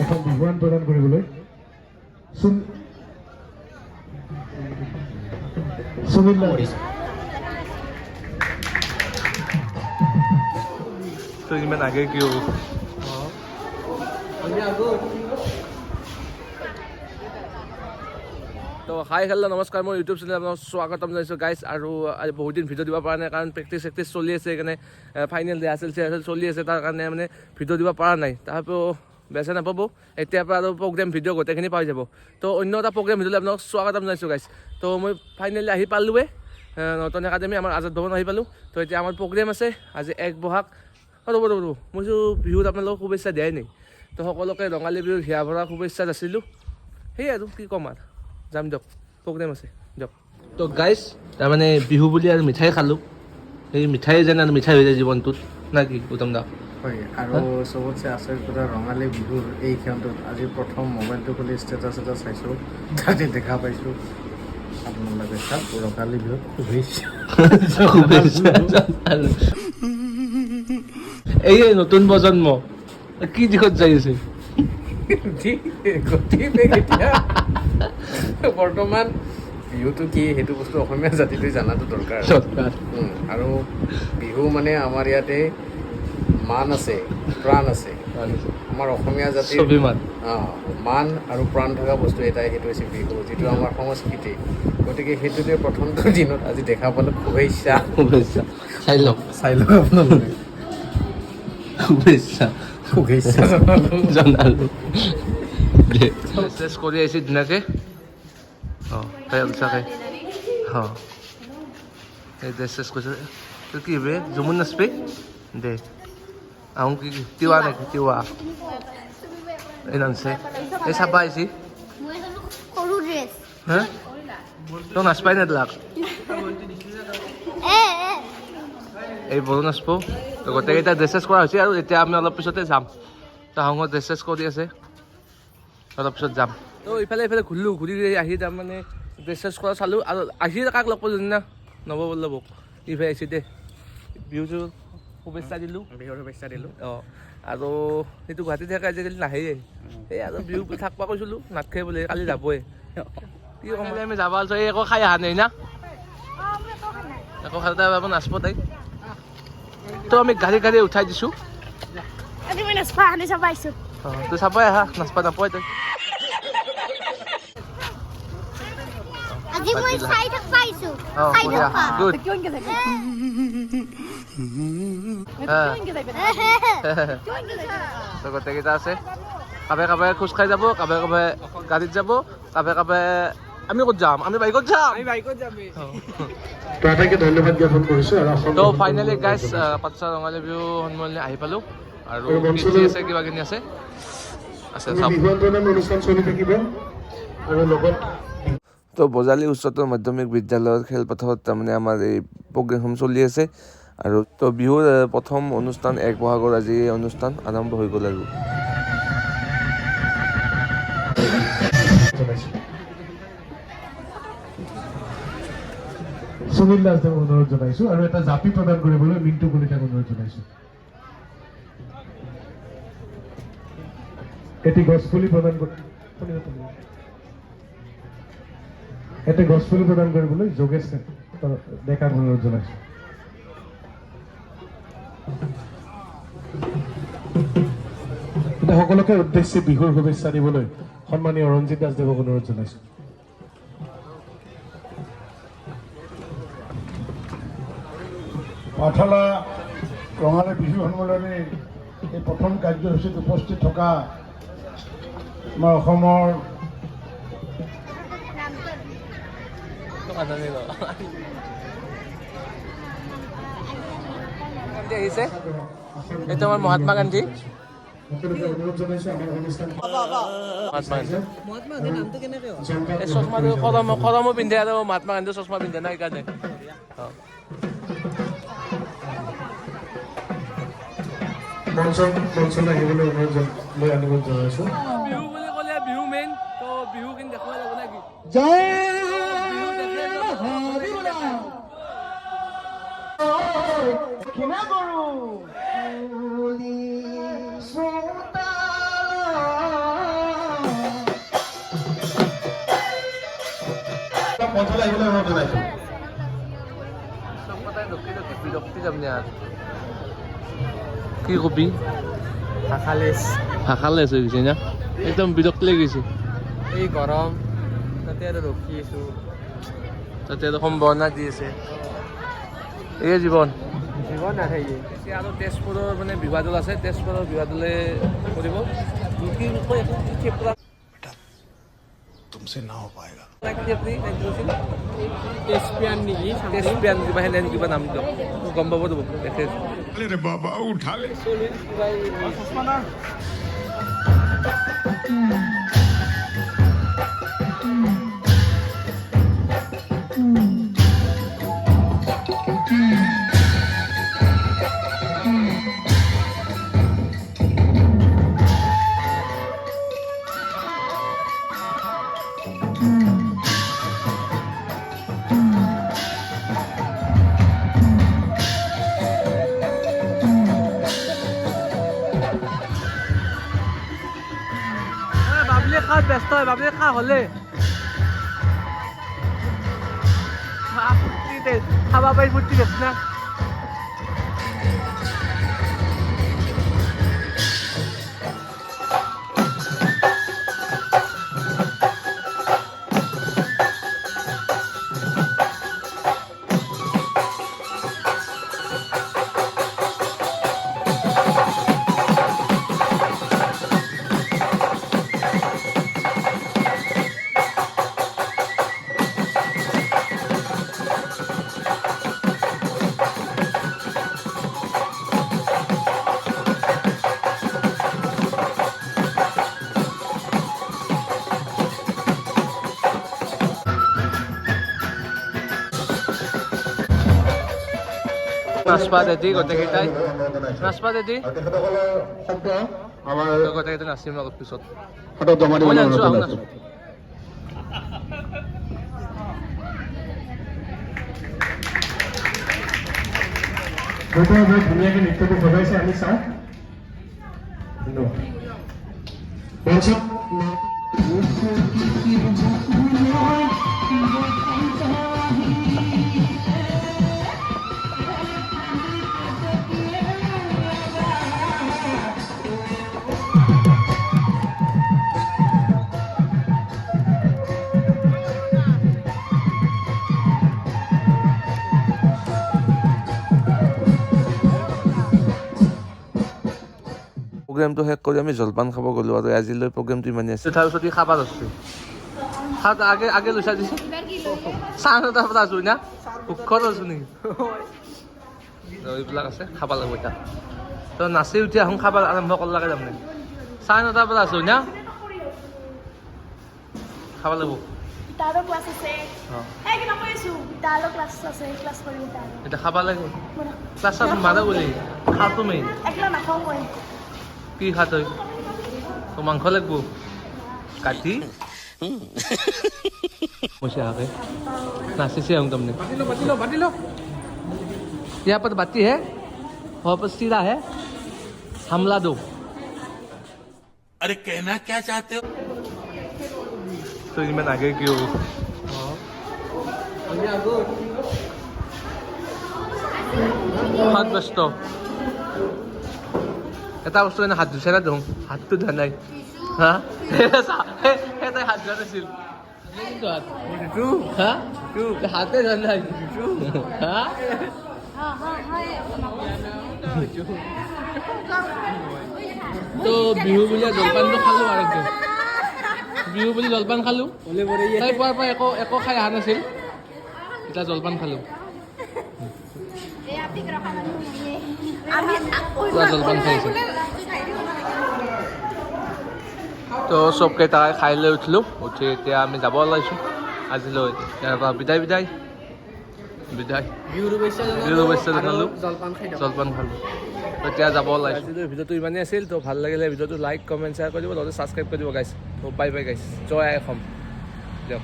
এখন বিহুৱান প্ৰদান কৰিবলৈ সুনীল तो इनमें आगे क्यों तो हाई हेलो नमस्कार मैं यूट्यूब चैनल अपना स्वागतम जानिছোঁ गाइज আৰু আজি বহুত দিন ভিডিঅ' দিব পৰা নাই কাৰণ প্ৰেক্টিছ চলি আছে সেইকাৰণে ফাইনেল ৰিহাৰ্চেল চলি আছে তাৰ কাৰণে মানে ভিডিঅ' দিব পৰা নাই তাৰপৰা বেচা নাপাব এতিয়াৰ পৰা আৰু প্ৰগ্ৰেম ভিডিঅ' গোটেইখিনি পাই যাব তো অন্য এটা প্ৰগ্ৰেম ভিডিঅ'লৈ আপোনাক স্বাগতম জনাইছোঁ গাইজ তো মই ফাইনেলি আহি পালোঁৱে নতুন একাডেমি আমাৰ আজাদ ভৱন আহি পালোঁ তো এতিয়া আমাৰ প্ৰগ্ৰেম আছে আজি 1 বহাগ ৰ'ব মই বিহুত আপোনালোকক শুভেচ্ছা দিয়াই নাই তো সকলোকে ৰঙালী বিহুৰ হিয়া ভৰা শুভেচ্ছা যাচিলোঁ সেই আৰু কি ক'ম আৰু যাম দিয়ক প্ৰগ্ৰেম আছে দিয়ক তো গাইজ তাৰমানে বিহু বুলি আৰু মিঠাই খালোঁ সেই মিঠাই যেন আৰু মিঠাই হৈ যায় জীৱনটোত না কি উত্তম দা হয় আৰু চবতছে আচৰিত কথা ৰঙালী বিহুৰ এই ক্ষণটোত আজি প্ৰথম মোবাইলটো খুলি ষ্টেটাছ এটা চাইছোঁ তাতে দেখা পাইছোঁ আপোনালোকে চাওক ৰঙালী বিহুত এই নতুন প্ৰজন্ম কি দিশত যাই আছে বৰ্তমান বিহুটো কি সেইটো বস্তু অসমীয়া জাতিটোৱে জনাটো দৰকাৰ আৰু বিহু মানে আমাৰ ইয়াতে মান আছে প্ৰাণ আছে আমাৰ অসমীয়া জাতিৰ মান আৰু প্ৰাণ থকা বস্তু এটাই সেইটো হৈছে বিহু যিটো আমাৰ সংস্কৃতি গতিকে সেইটোতে প্ৰথমটো দিনত আজি দেখা পালোঁ শুভেচ্ছা চাই লওক আপোনালোকে শুভেচ্ছা জনালোঁ কৰি আহিছে ধুনীয়াকৈ তাই চাকে এই ড্ৰেছ চেছ কৰিছে তোৰ কি বে জুমুন নাচবি দে আহোঁ কি তিৱা নেকি তিৱা এই নাচে এই চাবা আহিছি হা তই নাচপাই নেদলাক এই বড়ো নাচব তো গোটেইকেইটা ড্ৰেছ চেছ কৰা হৈছে আৰু এতিয়া আমি অলপ পিছতে যাম তাহাঙত ড্ৰেছ চেছ কৰি আছে অলপ পিছত যাম তো ইফালে ঘূৰিলোঁ ঘূৰি আহি তাৰমানে ড্ৰেছ চেছ কৰা চালোঁ আৰু আহি কাক লগ পালোঁ না নৱবল্লভক ইফালে আহিছে দে বিহুটো শুভেচ্ছা দিলোঁ অঁ আৰু সেইটো গুৱাহাটীত থাকে আজিকালি নাহেই এই আৰু বিহু থাকিব কৈছিলোঁ নাথাকে বোলে কালি যাবই কি ক'ম আমি যাব আছোঁ এই একো খাই অহা নাই না একো খাই নাচব তাই তো আমি গাড়ী উঠাই দিছোঁ তই চাবই আহা নাচবা নাপায় তই গোটেইকেইটা আছে কাবে খোজকাঢ়ি যাব কাবে গাড়ীত যাব কাবে আমি ক'ত যাম আমি বাইকত যাম ধন্যবাদ জ্ঞাপন কৰিছোঁ তো ফাইনেলি গাইজ পাতছা ৰঙালী বিহু সন্মিলনী আহি পালোঁ আৰু আছে কিবা কিনি আছে অনুষ্ঠান চলি থাকিব আৰু লগত তো বজালী উচ্চতৰ মাধ্যমিক বিদ্যালয়ৰ খেলপথাৰত তাৰমানে আমাৰ এই প্ৰগ্ৰেমখন চলি আছে আৰু তো বিহুৰ প্ৰথম অনুষ্ঠান 1 বহাগৰ আজি এই অনুষ্ঠান আৰম্ভ হৈ গ'ল আৰু সুনীল দাসদেৱক অনুৰোধ জনাইছোঁ আৰু এটা জাপি প্ৰদান কৰিবলৈ মিণ্টু কলিতাক অনুৰোধ জনাইছোঁ এটি গছপুলি প্ৰদান কৰিবলৈ যোগেশ ডেকাক অনুৰোধ জনাইছোঁ সকলোকে উদ্দেশ্যে বিহুৰ শুভেচ্ছা দিবলৈ সন্মানীয় ৰঞ্জিত দাসদেৱক অনুৰোধ জনাইছোঁ পাঠশালা ৰঙালী বিহু সন্মিলনীৰ এই প্ৰথম কাৰ্যসূচীত উপস্থিত থকা আমাৰ অসমৰ আহিছে এইটো আমাৰ মহাত্মা গান্ধী চশমাটো পিন্ধে আৰু মহাত্মা গান্ধী চশমা পিন্ধে না সেইকাৰণে আহিবলৈ অনুৰোধ জনাইছোঁ বিহু বুলি ক'লে বিহু মেইন তো বিহু কিন্তু দেখুৱাই যাব নেকি মঞ্চলৈ আহিবলৈ অনুৰোধ জনাইছোঁ। বিৰক্তি যাম নে আৰু কি কবি ভাষা লেছ হৈ গৈছে না একদম বিৰক্তি লাগি গৈছে এই গৰম তাতে আৰু ৰখি আছোঁ তাতে আৰু সম্ভাৱনা দি আছে এই জীৱন নাথাকে এতিয়া আৰু তেজপুৰৰ মানে বিভাদল আছে তেজপুৰৰ বিভাদলে কৰিব तुमसे ना हो पाएगा। কিবা নাম দিয়ক গম পাব अरे बाबा उठा ले। বাবলি খা ব্যস্ত হয় বাবলি খা হলে খাবা পাই ফুটি গেছে না নাচপা দেদি গোটেইকেইটাই নাচপা দেদি গোটেইকেইটা নাচিম অলপ পিছত মই নাচো আহো নাচো বহুত ধুনীয়াকৈ নৃত্যটো সজাইছে আমি চাওঁ প্ৰগ্ৰেমটো শেষ কৰি আমি জলপান খাব গ'লোঁ আৰু আজিলৈ প্ৰগ্ৰেমটো ইমানেই আছে তাৰপিছত খাবা ধৰিছোঁ খাত আগে আগে লৈছা দিছে চাহ নটাৰ পৰা আছোঁ না ভোকত আছোঁ নেকি এইবিলাক আছে খাব লাগিব এতিয়া তো নাচি উঠি আহোঁ খাব আৰম্ভ কৰলাকে তাৰমানে চাহ নটাৰ পৰা আছোঁ না খাব লাগিব গিটাৰৰ ক্লাছ আছে এই কিবা কৈ আছোঁ গিটাৰৰ ক্লাছ আছে ক্লাছ কৰিব গিটাৰৰ এতিয়া খাব লাগিব ক্লাছত মাৰা বুলি খাওঁতো মেইন একলা নাখাওঁ মই কি খা তই তো মাংস লাগিব কাটি পইচা আগে নাচিছে আহোঁ তাৰমানে বাতি লো यहाँ पर बाती है वहाँ पर सीधा है हमला दो अरे कहना क्या चाहते हो तो इनमें आगे क्यों हाथ बसतो এটা বস্তু এনে হাত ধুইছে না দেখোন হাতটো ধোৱা নাই হা এটা হাত ধোৱা নাছিল হা হাতে ধোৱা নাই হা তো বিহু বুলি জলপানটো খালোঁ আৰু একদম বিহু বুলি জলপান খালোঁ তাই পোৱাৰ পৰা একো খাই অহা নাছিল এতিয়া জলপান খালোঁ পুৰা জলপান খাইছে তো চবকেইটাই খাই লৈ উঠিলোঁ উঠি এতিয়া আমি যাব ওলাইছোঁ আজিলৈ ইয়াৰ পৰা বিদায় বিহুৰ শুভেচ্ছা জনালোঁ জলপান খালোঁ এতিয়া যাব ওলাইছোঁ আজিলৈ ভিডিঅ'টো ইমানেই আছিল তো ভাল লাগিলে ভিডিঅ'টো লাইক কমেণ্ট শ্বেয়াৰ কৰি দিব লগতে ছাবস্ক্ৰাইব কৰি দিব গাইছ তো বাই বাই গাইছ জয় আই অসম দিয়ক